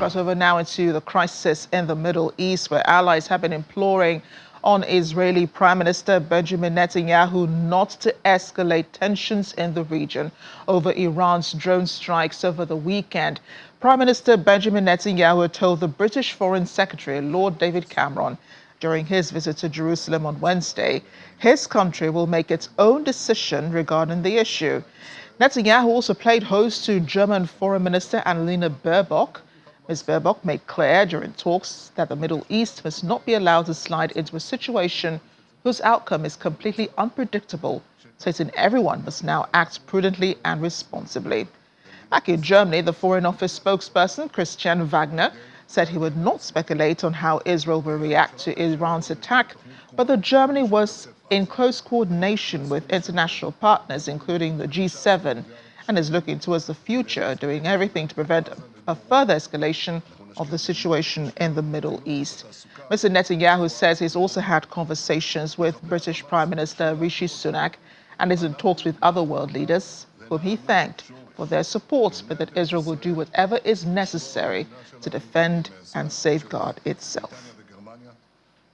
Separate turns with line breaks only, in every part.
cross over now into the crisis in the Middle East, where allies have been imploring on Israeli Prime Minister Benjamin Netanyahu not to escalate tensions in the region over Iran's drone strikes over the weekend. Prime Minister Benjamin Netanyahu told the British Foreign Secretary, Lord David Cameron, during his visit to Jerusalem on Wednesday, his country will make its own decision regarding the issue. Netanyahu also played host to German Foreign Minister Annalena Baerbock. Ms. Baerbock made clear during talks that the Middle East must not be allowed to slide into a situation whose outcome is completely unpredictable, stating everyone must now act prudently and responsibly. Back in Germany, the Foreign Office spokesperson, Christian Wagner, said he would not speculate on how Israel will react to Iran's attack, but that Germany was in close coordination with international partners, including the G7, and is looking towards the future, doing everything to prevent a further escalation of the situation in the Middle East. Mr. Netanyahu says he's also had conversations with British Prime Minister Rishi Sunak and is in talks with other world leaders, whom he thanked for their support, but that Israel will do whatever is necessary to defend and safeguard itself.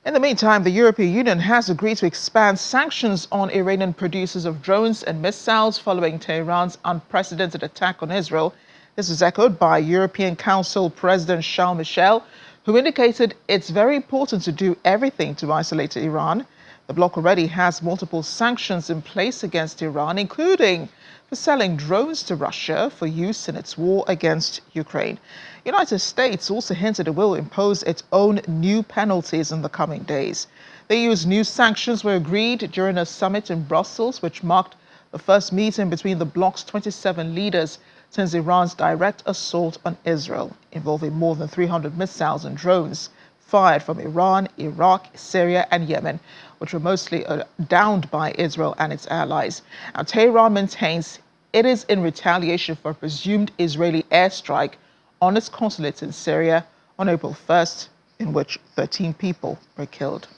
In the meantime, the European Union has agreed to expand sanctions on Iranian producers of drones and missiles following Tehran's unprecedented attack on Israel. This was echoed by European Council President Charles Michel, who indicated it's very important to do everything to isolate Iran. The bloc already has multiple sanctions in place against Iran, including for selling drones to Russia for use in its war against Ukraine. The United States also hinted it will impose its own new penalties in the coming days. The EU's new sanctions were agreed during a summit in Brussels, which marked the first meeting between the bloc's 27 leaders since Iran's direct assault on Israel, involving more than 300 missiles and drones fired from Iran, Iraq, Syria, and Yemen, which were mostly downed by Israel and its allies. Now, Tehran maintains it is in retaliation for a presumed Israeli airstrike on its consulate in Syria on April 1st, in which 13 people were killed.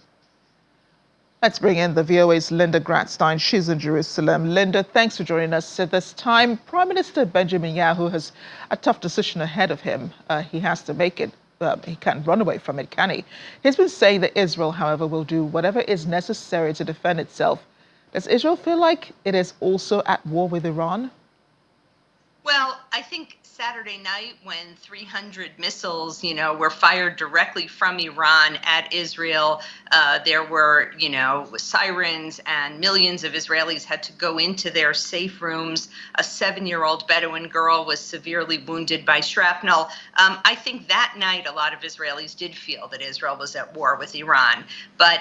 Let's bring in the VOA's Linda Gradstein. She's in Jerusalem. Linda, thanks for joining us at this time. Prime Minister Benjamin Netanyahu has a tough decision ahead of him. He has to make it. He can't run away from it, can he? He's been saying that Israel, however, will do whatever is necessary to defend itself. Does Israel feel like it is also at war with Iran?
Well, I think Saturday night when 300 missiles, were fired directly from Iran at Israel, there were, sirens, and millions of Israelis had to go into their safe rooms. A 7-year-old Bedouin girl was severely wounded by shrapnel. I think that night a lot of Israelis did feel that Israel was at war with Iran. But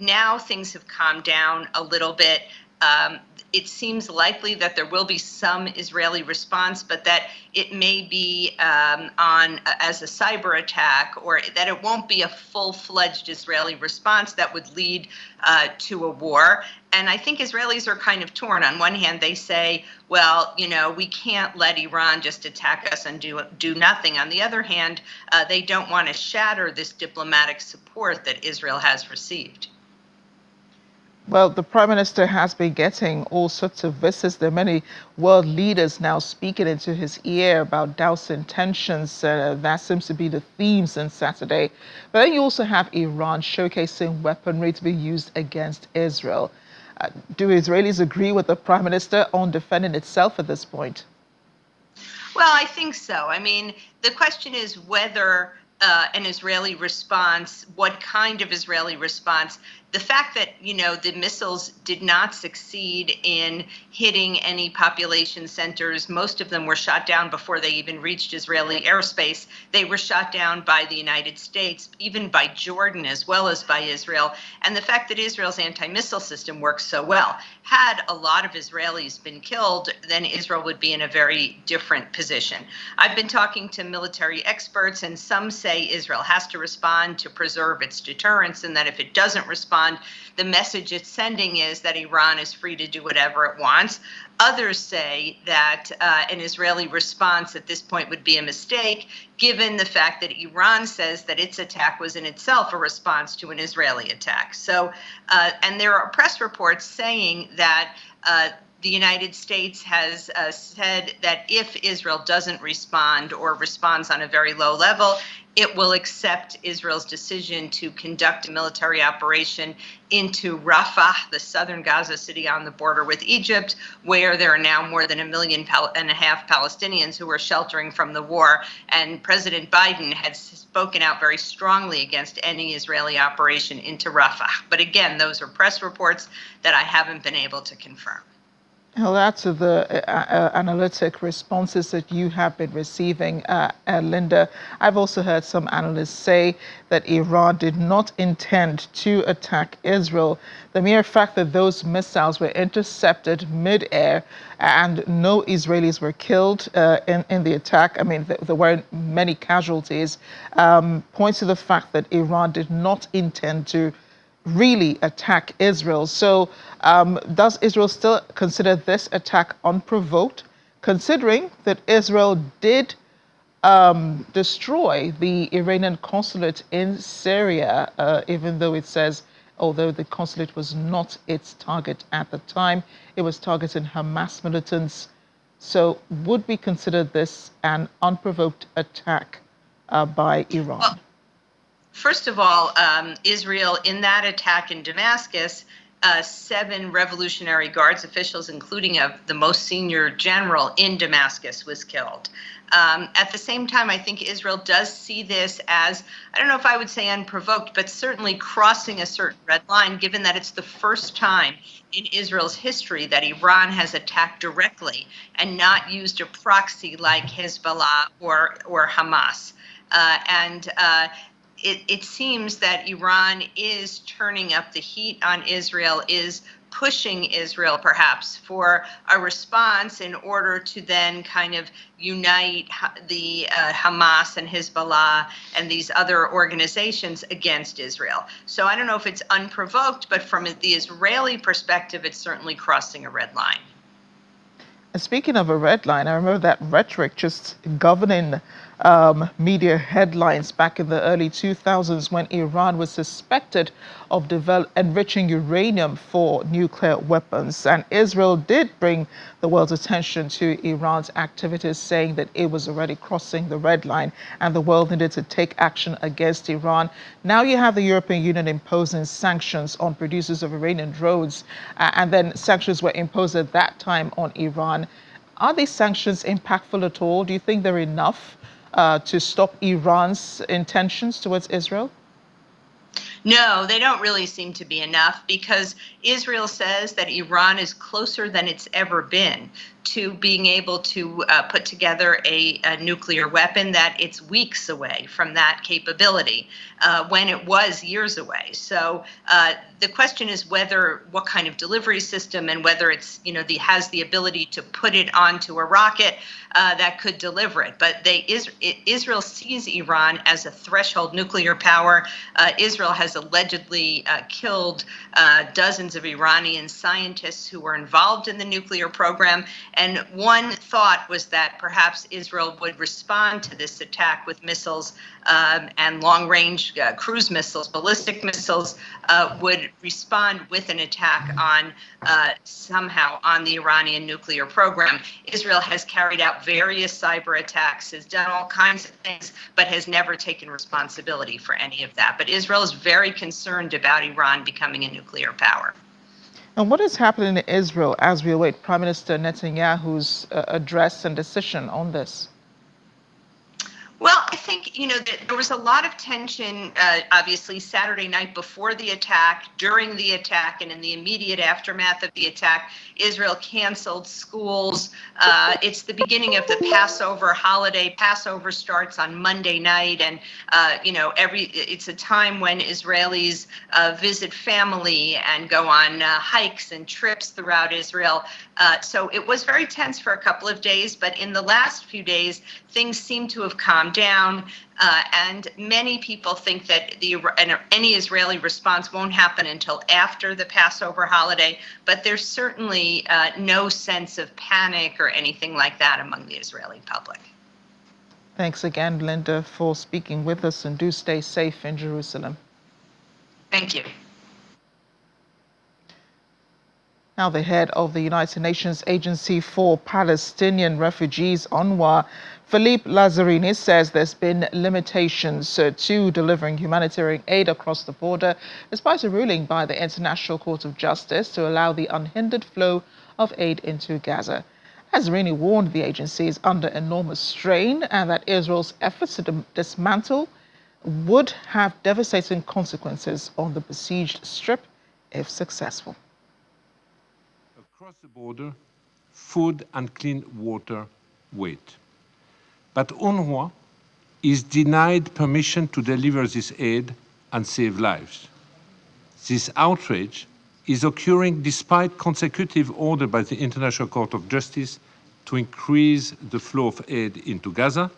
now things have calmed down a little bit. It seems likely that there will be some Israeli response, but that it may be as a cyber attack, or that it won't be a full-fledged Israeli response that would lead to a war. And I think Israelis are kind of torn. On one hand, they say, well, we can't let Iran just attack us and do nothing. On the other hand, they don't want to shatter this diplomatic support that Israel has received.
Well, the Prime Minister has been getting all sorts of visits. There are many world leaders now speaking into his ear about dousing tensions. That seems to be the theme since Saturday. But then you also have Iran showcasing weaponry to be used against Israel. Do Israelis agree with the Prime Minister on defending itself at this point?
Well, I think so. I mean, the question is whether an Israeli response, what kind of Israeli response. The fact that, the missiles did not succeed in hitting any population centers, most of them were shot down before they even reached Israeli airspace. They were shot down by the United States, even by Jordan, as well as by Israel. And the fact that Israel's anti-missile system works so well. Had a lot of Israelis been killed, then Israel would be in a very different position. I've been talking to military experts, and some say Israel has to respond to preserve its deterrence, and that if it doesn't respond, the message it's sending is that Iran is free to do whatever it wants. Others say that an Israeli response at this point would be a mistake, given the fact that Iran says that its attack was in itself a response to an Israeli attack. So, and there are press reports saying that the United States has said that if Israel doesn't respond or responds on a very low level, it will accept Israel's decision to conduct a military operation into Rafah, the southern Gaza city on the border with Egypt, where there are now more than 1.5 million Palestinians who are sheltering from the war. And President Biden had spoken out very strongly against any Israeli operation into Rafah. But again, those are press reports that I haven't been able to confirm.
Well, that's the analytic responses that you have been receiving, Linda. I've also heard some analysts say that Iran did not intend to attack Israel. The mere fact that those missiles were intercepted mid-air and no Israelis were killed in the attack, I mean, there weren't many casualties, points to the fact that Iran did not intend to really attack Israel. So does Israel still consider this attack unprovoked, considering that Israel did destroy the Iranian consulate in Syria, even though it says, although the consulate was not its target at the time, it was targeting Hamas militants. So would we consider this an unprovoked attack by Iran?
Well, first of all, Israel, in that attack in Damascus, 7 Revolutionary Guards officials, including the most senior general in Damascus, was killed. At the same time, I think Israel does see this as, I don't know if I would say unprovoked, but certainly crossing a certain red line, given that it's the first time in Israel's history that Iran has attacked directly and not used a proxy like Hezbollah or Hamas. It seems that Iran is turning up the heat on Israel, is pushing Israel perhaps for a response in order to then kind of unite the Hamas and Hezbollah and these other organizations against Israel. So I don't know if it's unprovoked, but from the Israeli perspective, it's certainly crossing a red line.
Speaking of a red line, I remember that rhetoric just governing media headlines back in the early 2000s when Iran was suspected of enriching uranium for nuclear weapons. And Israel did bring the world's attention to Iran's activities, saying that it was already crossing the red line and the world needed to take action against Iran. Now you have the European Union imposing sanctions on producers of Iranian drones, and then sanctions were imposed at that time on Iran. Are these sanctions impactful at all? Do you think they're enough to stop Iran's intentions towards Israel?
No, they don't really seem to be enough, because Israel says that Iran is closer than it's ever been to being able to put together a nuclear weapon, that it's weeks away from that capability when it was years away. So the question is what kind of delivery system, and whether it's, has the ability to put it onto a rocket that could deliver it. But Israel sees Iran as a threshold nuclear power. Israel has allegedly killed dozens of Iranian scientists who were involved in the nuclear program. And one thought was that perhaps Israel would respond to this attack with missiles and long-range cruise missiles, ballistic missiles, would respond with an attack on somehow on the Iranian nuclear program. Israel has carried out various cyber attacks, has done all kinds of things, but has never taken responsibility for any of that. But Israel is very concerned about Iran becoming a nuclear power.
And what is happening in Israel as we await Prime Minister Netanyahu's address and decision on this?
Well, I think, that there was a lot of tension, obviously, Saturday night before the attack, during the attack, and in the immediate aftermath of the attack. Israel canceled schools. It's the beginning of the Passover holiday. Passover starts on Monday night, and, it's a time when Israelis visit family and go on hikes and trips throughout Israel. So it was very tense for a couple of days, but in the last few days, things seem to have calmed down, and many people think that any Israeli response won't happen until after the Passover holiday, but there's certainly no sense of panic or anything like that among the Israeli public.
Thanks again, Linda, for speaking with us, and do stay safe in Jerusalem.
Thank you.
Now, the head of the United Nations Agency for Palestinian Refugees, UNRWA, Philippe Lazzarini, says there's been limitations to delivering humanitarian aid across the border, despite a ruling by the International Court of Justice to allow the unhindered flow of aid into Gaza. Lazzarini warned the agency is under enormous strain and that Israel's efforts to dismantle would have devastating consequences on the besieged Strip if successful.
Across the border, food and clean water wait. But UNRWA is denied permission to deliver this aid and save lives. This outrage is occurring despite consecutive order by the International Court of Justice to increase the flow of aid into Gaza,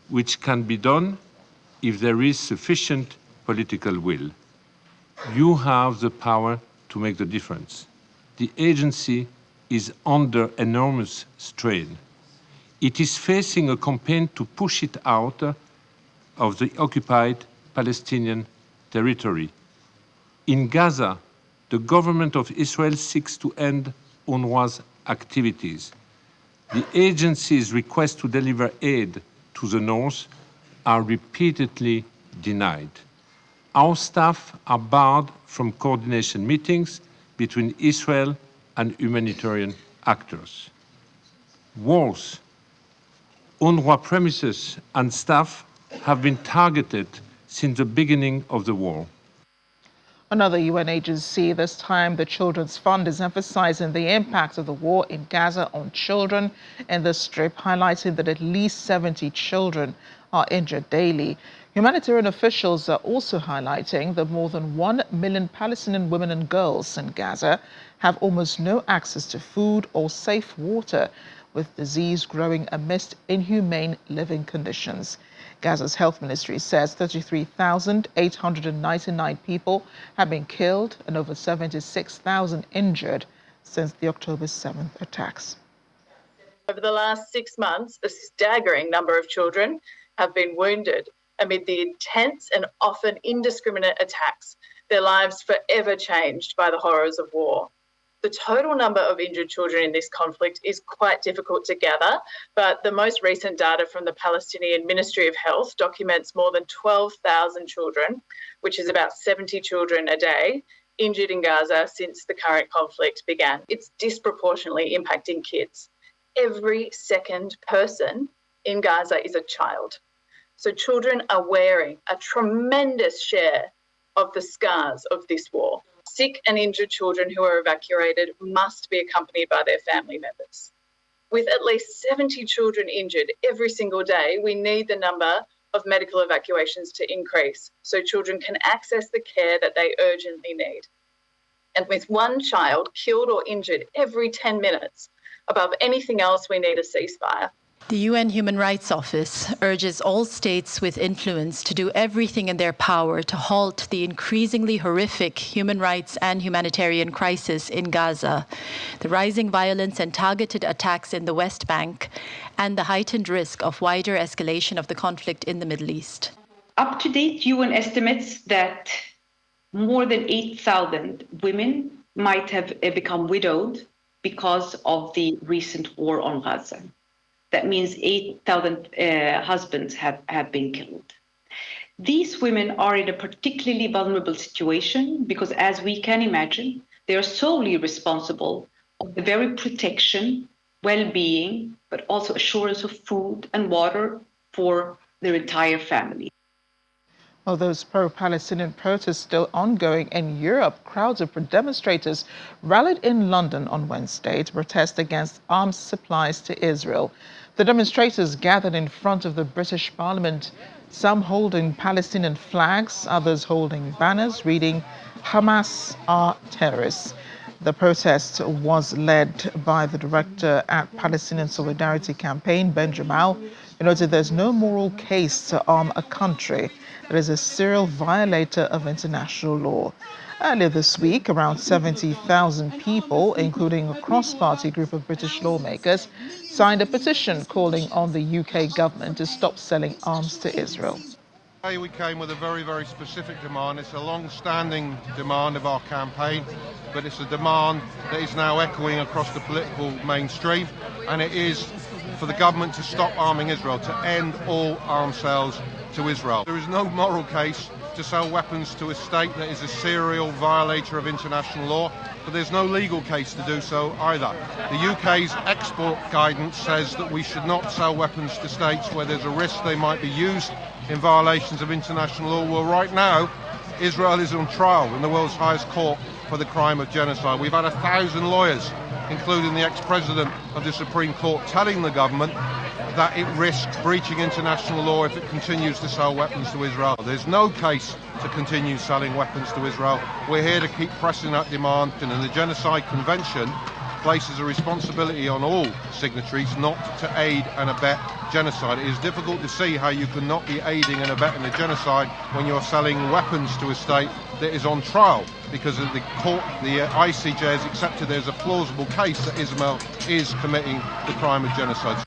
which can be done if there is sufficient political will. You have the power to make the difference. The agency is under enormous strain. It is facing a campaign to push it out of the occupied Palestinian territory. In Gaza, the government of Israel seeks to end UNRWA's activities. The agency's requests to deliver aid to the north are repeatedly denied. Our staff are barred from coordination meetings between Israel and humanitarian actors. Worse, UNRWA premises and staff have been targeted since the beginning of the war.
Another UN agency, this time the Children's Fund, is emphasizing the impact of the war in Gaza on children in the Strip, highlighting that at least 70 children are injured daily. Humanitarian officials are also highlighting that more than 1 million Palestinian women and girls in Gaza have almost no access to food or safe water, with disease growing amidst inhumane living conditions. Gaza's health ministry says 33,899 people have been killed and over 76,000 injured since the October 7th attacks.
Over the last 6 months, a staggering number of children have been wounded amid the intense and often indiscriminate attacks, their lives forever changed by the horrors of war. The total number of injured children in this conflict is quite difficult to gather, but the most recent data from the Palestinian Ministry of Health documents more than 12,000 children, which is about 70 children a day, injured in Gaza since the current conflict began. It's disproportionately impacting kids. Every second person in Gaza is a child. So children are wearing a tremendous share of the scars of this war. Sick and injured children who are evacuated must be accompanied by their family members. With at least 70 children injured every single day, we need the number of medical evacuations to increase so children can access the care that they urgently need. And with one child killed or injured every 10 minutes, above anything else, we need a ceasefire.
The UN Human Rights Office urges all states with influence to do everything in their power to halt the increasingly horrific human rights and humanitarian crisis in Gaza, the rising violence and targeted attacks in the West Bank, and the heightened risk of wider escalation of the conflict in the Middle East.
Up-to-date UN estimates that more than 8,000 women might have become widowed because of the recent war on Gaza. That means 8,000 husbands have been killed. These women are in a particularly vulnerable situation because, as we can imagine, they are solely responsible for the very protection, well-being, but also assurance of food and water for their entire family.
Well, those pro-Palestinian protests still ongoing in Europe, crowds of demonstrators rallied in London on Wednesday to protest against arms supplies to Israel. The demonstrators gathered in front of the British Parliament, some holding Palestinian flags, others holding banners reading, "Hamas are terrorists." The protest was led by the director at Palestinian Solidarity Campaign, Ben Jamal, who noted there's no moral case to arm a country that is a serial violator of international law. Earlier this week, around 70,000 people, including a cross-party group of British lawmakers, signed a petition calling on the UK government to stop selling arms to Israel.
Today we came with a very, very specific demand. It's a long-standing demand of our campaign, but it's a demand that is now echoing across the political mainstream, and it is for the government to stop arming Israel, to end all arms sales to Israel. There is no moral case to sell weapons to a state that is a serial violator of international law, but there's no legal case to do so either. The UK's export guidance says that we should not sell weapons to states where there's a risk they might be used in violations of international law. Well, right now, Israel is on trial in the world's highest court for the crime of genocide. We've had 1,000 lawyers, including the ex-president of the Supreme Court, telling the government that it risks breaching international law if it continues to sell weapons to Israel. There's no case to continue selling weapons to Israel. We're here to keep pressing that demand, and the Genocide Convention places a responsibility on all signatories not to aid and abet genocide. It is difficult to see how you can not be aiding and abetting a genocide when you're selling weapons to a state that is on trial, because of the court, the ICJ has accepted there's a plausible case that Israel is committing the crime of genocide.